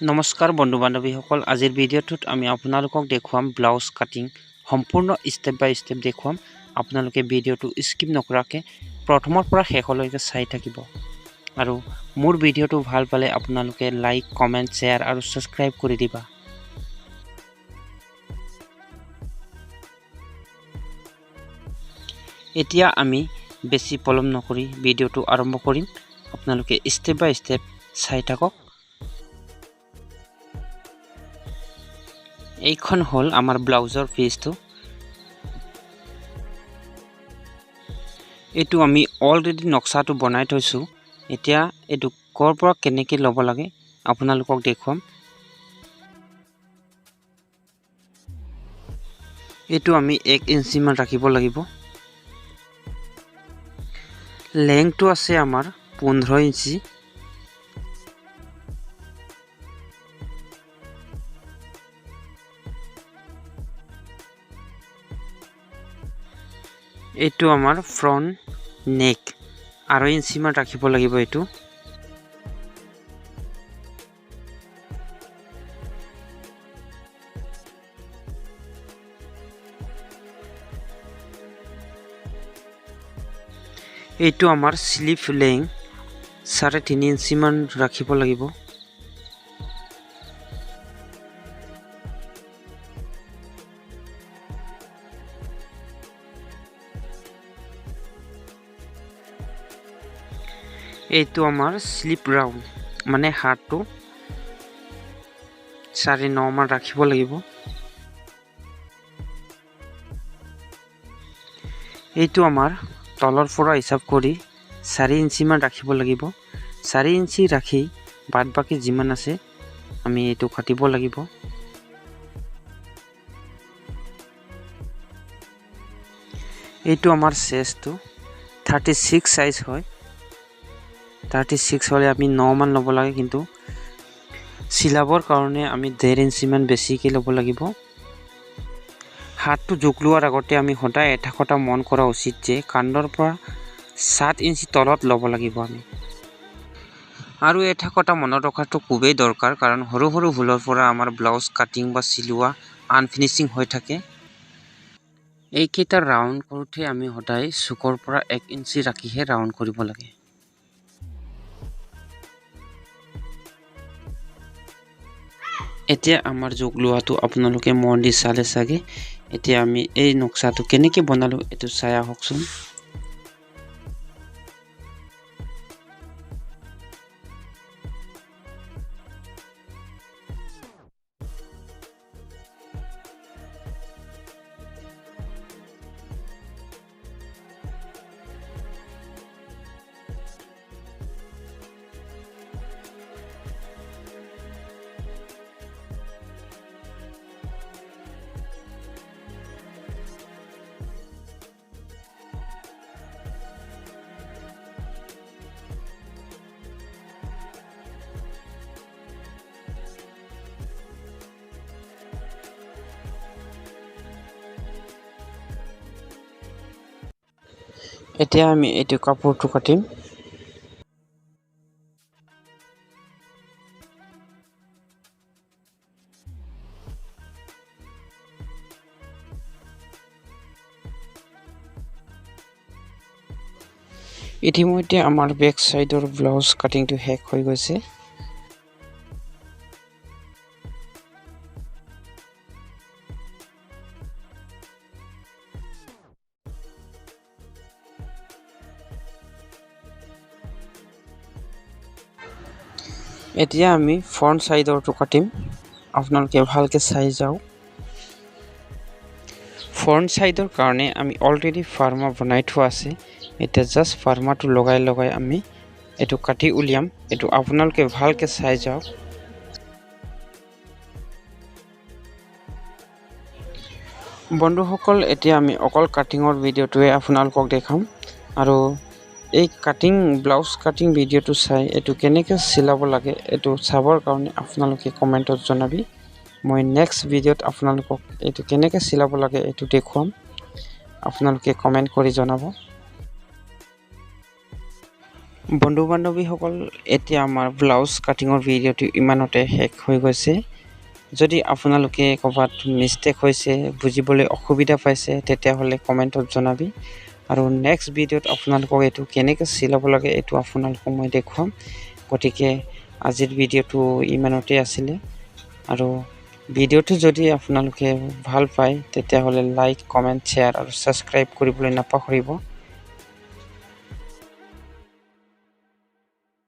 নমস্কাৰ বন্ধু বান্ধৱীসকল আজিৰ ভিডিঅ'টোত আমি আপোনালোকক দেখুৱাম ব্লাউজ কাটিং সম্পূৰ্ণ ষ্টেপ বাই ষ্টেপ দেখুৱাম আপোনালোকে ভিডিঅ'টো স্কিপ নকৰাকৈ প্ৰথমৰ পৰা শেষলৈকে চাই থাকিব আৰু মোৰ ভিডিঅ'টো ভাল পালে আপোনালোকে লাইক কমেন্ট শ্বেয়াৰ আৰু সাবস্ক্ৰাইব কৰি দিবা এতিয়া আমি বেছি পলম নকৰি ভিডিঅ'টো আৰম্ভ কৰিম আপোনালোকে ষ্টেপ বাই ষ্টেপ চাই থাকক এইখন হল আমাৰ ব্লাউজৰ পিচটো এটো আমি অলৰেডি নকশাটো বনাই থৈছো এতিয়া এটো কৰ পৰা কেনেকৈ লব লাগে আপোনালোকক দেখুৱাম এটো আমি 1 ইঞ্চি মান ৰাখিব লাগিব লেংথটো আছে আমাৰ 15 ইঞ্চি এটো আমাৰ ফ্ৰন্ট নেক 8 ইঞ্চি মান ৰাখিব লাগিব এটো এটো আমাৰ স্লিভ লেং 3.5 ইঞ্চি মান ৰাখিব লাগিব এইটো আমাৰ স্লিপ ৰাউন্ড মানে হাতটো 9.5 মান ৰাখিব লাগিব এইটো আমাৰ তলৰ পৰা হিসাব কৰি 4 ইঞ্চি মান ৰাখিব লাগিব 4 ইঞ্চি ৰাখি বাদ বাকি যিমান আছে আমি এটো কাটিব লাগিব এইটো আমাৰ চেষ্টটো 36 সাইজ হয় 36 হলে আমি 9 মান লব লাগে কিন্তু সিলাবৰ কাৰণে আমি 1.5 ইঞ্চি মান বেছিকৈ লব লাগিব হাতটো জোখ লোৱাৰ আগতে আমি হঠাৎ এটা কথা মন কৰা উচিত যে কাণ্ডৰ পৰা 7 ইঞ্চি তলত লব লাগিব আমি আৰু এটা কথা মনত ৰখাটো খুবেই দৰকাৰ কাৰণ সৰু সৰু ভুলৰ পৰা আমাৰ ব্লাউজ কাটিং বা সিলোৱা আনফিনিশিং হৈ থাকে এইকেইটা ৰাউন্ড কৰোতে আমি হঠাৎ চুকৰ পৰা 1 ইঞ্চি ৰাখিহে ৰাউন্ড কৰিব লাগে এতিয়া আমাৰ যোগ লোৱাটো আপোনালোকে মন দি চালে চাগে এতিয়া আমি এই নকশাটো কেনেকৈ বনালো এটো চাই আহকচোন এতিয়া আমি এটো কাপোৰটো কাটিম ইতিমধ্যে আমাৰ বেক সাইডৰ ব্লাউজ কাটিংটো শেষ হৈ গৈছে এতিয়া আমি ফ্ৰন্ট সাইডৰটো কাটিম আপোনালোকে ভালকে চাই যাও ফ্ৰন্ট সাইডৰ কাৰণে আমি অলৰেডি ফাৰ্মা বনাই থোৱা আছে এটা জাস্ট ফাৰ্মাটো লগাই আমি এটো কাটি উলিয়াম এটো আপোনালোকে ভালকে চাই যাও বন্ধুসকল এতিয়া আমি অকল কাটিংৰ ভিডিওটোৱে আপোনালোকক দেখাম আৰু এই কাটিং ব্লাউজ কাটিং ভিডিওটো চাই এটো কেনেকৈ সিলাব লাগে এটো চাবৰ কাৰণে আপোনালোকে কমেন্টত জনাবি মই নেক্সট ভিডিওত আপোনালোকক এটো কেনেকৈ সিলাব লাগে এটো দেখুৱাম আপোনালোকে কমেন্ট কৰি জনাব বন্ধু বান্ধৱীসকল, এতিয়া আমাৰ ব্লাউজ কাটিঙৰ ভিডিঅ'টো ইমানতে শেষ হৈ গৈছে। যদি আপোনালোকে ক'ৰবাত মিষ্টেক হৈছে, বুজিবলৈ অসুবিধা পাইছে, তেতিয়াহ'লে কমেণ্টত জনাবি। আৰু নেক্সট ভিডিঅ'ত আপোনালোকক এইটো কেনেকৈ চিলাব লাগে এইটো আপোনালোকক মই দেখুৱাম। গতিকে আজিৰ ভিডিঅ'টো ইমানতে আছিলে। আৰু ভিডিঅ'টো যদি আপোনালোকে ভাল পায় তেতিয়াহ'লে লাইক, কমেণ্ট, শ্বেয়াৰ আৰু ছাবস্ক্ৰাইব কৰিবলৈ নাপাহৰিব।